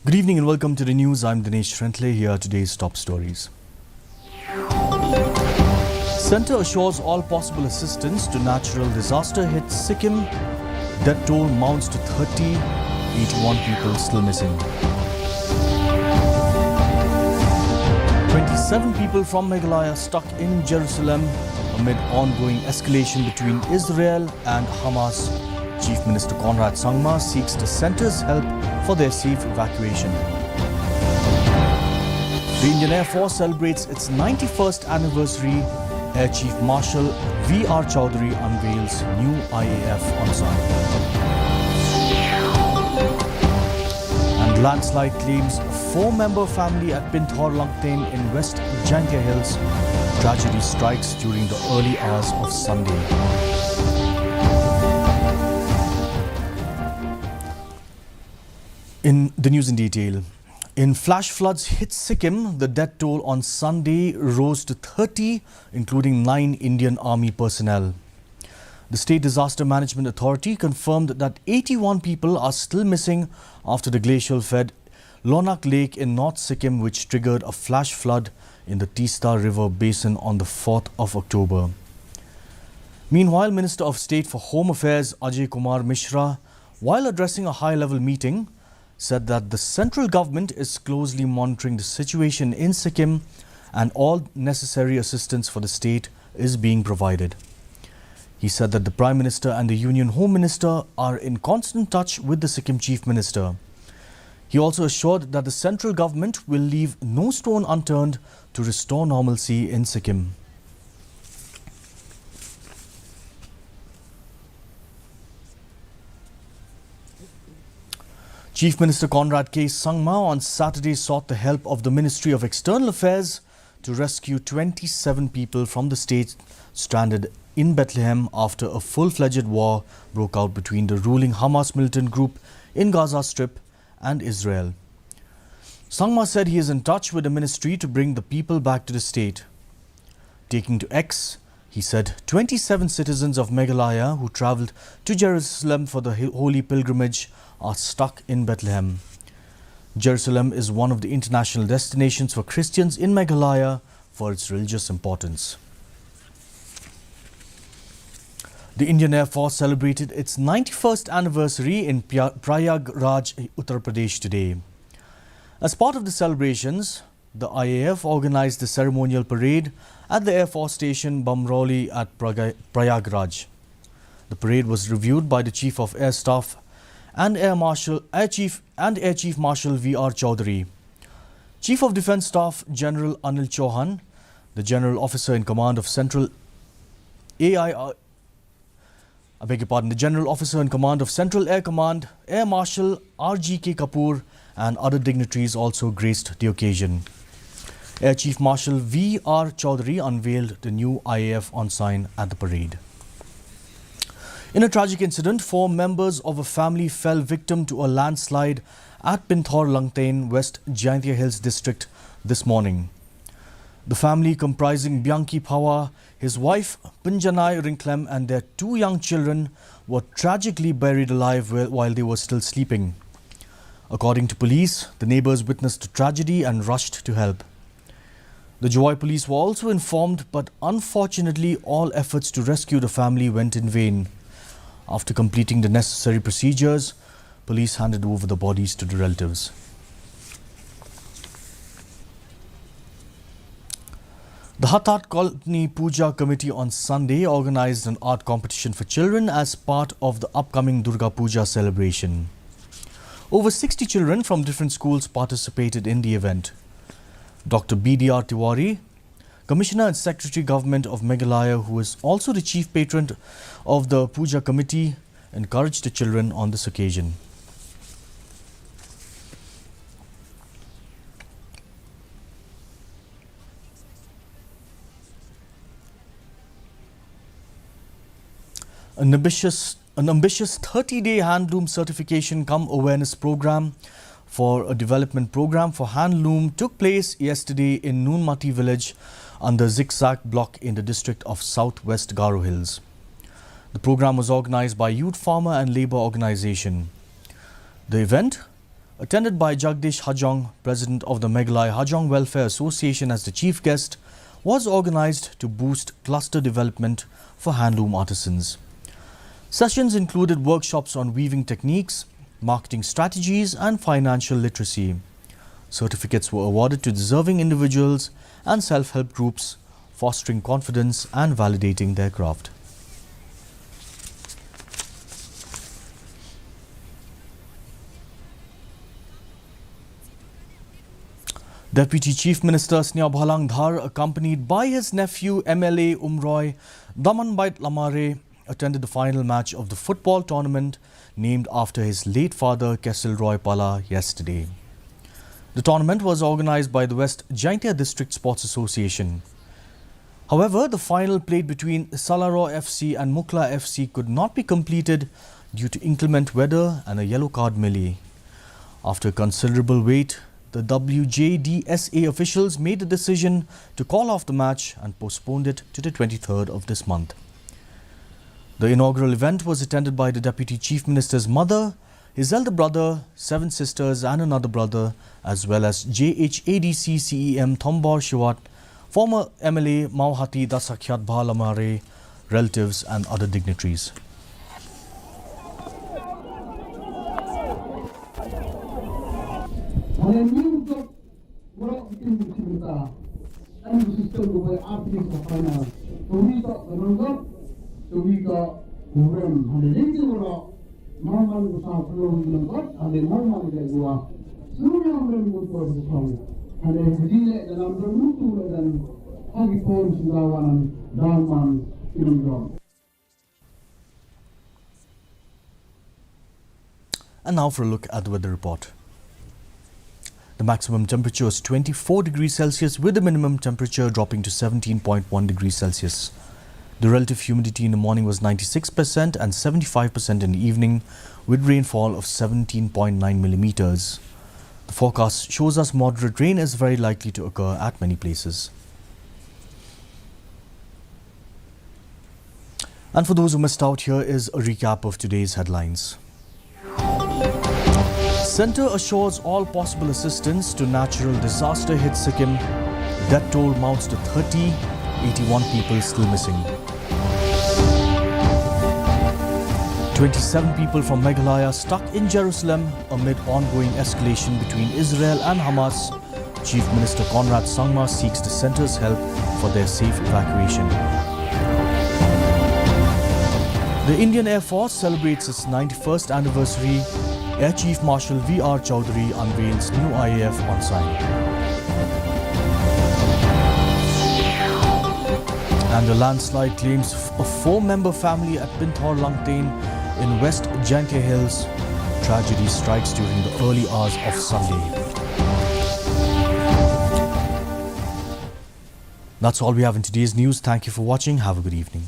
Good evening and welcome to the news. I'm Dinesh Frentley. Here are today's top stories. Centre assures all possible assistance to natural disaster hit Sikkim. Death toll mounts to 30, 81 people still missing. 27 people from Meghalaya stuck in Jerusalem amid ongoing escalation between Israel and Hamas. Chief Minister Conrad Sangma seeks the centre's help for their safe evacuation. The Indian Air Force celebrates its 91st anniversary. Air Chief Marshal V.R. Chowdhury unveils new IAF ensign. And landslide claims 4-member family at Pinthor Langtain in West Jaintia Hills. Tragedy strikes during the early hours of Sunday. In the news in detail, in flash floods hit Sikkim, the death toll on Sunday rose to 30, including 9 Indian Army personnel. The State Disaster Management Authority confirmed that 81 people are still missing after the glacial-fed Lonak Lake in North Sikkim, which triggered a flash flood in the Teesta River basin on the 4th of October. Meanwhile, Minister of State for Home Affairs Ajay Kumar Mishra, while addressing a high-level meeting, said that the central government is closely monitoring the situation in Sikkim and all necessary assistance for the state is being provided. He said that the Prime Minister and the Union Home Minister are in constant touch with the Sikkim Chief Minister. He also assured that the central government will leave no stone unturned to restore normalcy in Sikkim. Chief Minister Conrad K. Sangma on Saturday sought the help of the Ministry of External Affairs to rescue 27 people from the state stranded in Bethlehem after a full-fledged war broke out between the ruling Hamas militant group in Gaza Strip and Israel. Sangma said he is in touch with the ministry to bring the people back to the state. Taking to X, he said 27 citizens of Meghalaya who travelled to Jerusalem for the holy pilgrimage are stuck in Bethlehem. Jerusalem is one of the international destinations for Christians in Meghalaya for its religious importance. The Indian Air Force celebrated its 91st anniversary in Prayagraj, Uttar Pradesh today. As part of the celebrations, the IAF organized the ceremonial parade at the Air Force Station Bamrauli at Prayagraj. The parade was reviewed by the Chief of Air Staff and Air Chief Marshal V.R. Chowdhury. Chief of Defence Staff General Anil Chauhan, the General Officer in Command of Central the General Officer in Command of Central Air Command, Air Marshal R.G.K. Kapoor and other dignitaries also graced the occasion. Air Chief Marshal V.R. Chowdhury unveiled the new IAF ensign at the parade. In a tragic incident, 4 members of a family fell victim to a landslide at Pinthor Langtain, West Jaintia Hills district this morning. The family, comprising Bianchi Phawa, his wife Pinjanai Rinklem and their 2 young children, were tragically buried alive while they were still sleeping. According to police, the neighbours witnessed the tragedy and rushed to help. The Joy police were also informed, but unfortunately all efforts to rescue the family went in vain. After completing the necessary procedures, police handed over the bodies to the relatives. The Hathat Colony Puja Committee on Sunday organized an art competition for children as part of the upcoming Durga Puja celebration. Over 60 children from different schools participated in the event. Dr. B.D.R. Tiwari, Commissioner and Secretary Government of Meghalaya, who is also the Chief Patron of the Puja Committee, encouraged the children on this occasion. An ambitious 30-day handloom certification cum awareness program for a development program for handloom took place yesterday in Noonmati village under Zigzag block in the district of Southwest Garo Hills. The program was organized by Youth Farmer and Labour Organization. The event attended by Jagdish Hajong, president of the Meghalaya Hajong Welfare Association as the chief guest, was organized to boost cluster development for handloom artisans. Sessions included workshops on weaving techniques, marketing strategies and financial literacy. Certificates were awarded to deserving individuals and self-help groups, fostering confidence and validating their craft. Deputy Chief Minister Snya Bhalang Dhar, accompanied by his nephew MLA Umroy Damanbait Lamare, attended the final match of the football tournament named after his late father Kesil Roy Pala yesterday. The tournament was organized by the West Jaintia District Sports Association. However, the final played between Salaro FC and Mukla FC could not be completed due to inclement weather and a yellow card melee. After considerable wait, the WJDSA officials made the decision to call off the match and postponed it to the 23rd of this month. The inaugural event was attended by the Deputy Chief Minister's mother, his elder brother, 7 sisters and another brother, as well as JHADC CEM Thombor Shiwat, former MLA Mauhati Dasakyat Bhalamare, relatives and other dignitaries. And now for a look at the weather report. The maximum temperature is 24 degrees Celsius with the minimum temperature dropping to 17.1 degrees Celsius. The relative humidity in the morning was 96% and 75% in the evening, with rainfall of 17.9 millimeters. The forecast shows us moderate rain is very likely to occur at many places. And for those who missed out, here is a recap of today's headlines. Centre assures all possible assistance to natural disaster hit Sikkim. Death toll mounts to 30, 81 people still missing. 27 people from Meghalaya stuck in Jerusalem amid ongoing escalation between Israel and Hamas. Chief Minister Conrad Sangma seeks the centre's help for their safe evacuation. The Indian Air Force celebrates its 91st anniversary. Air Chief Marshal V.R. Chowdhury unveils new IAF ensign. And a landslide claims a 4-member family at Pinthor Langtain in West Jaintia Hills. Tragedy strikes during the early hours of Sunday. That's all we have in today's news. Thank you for watching. Have a good evening.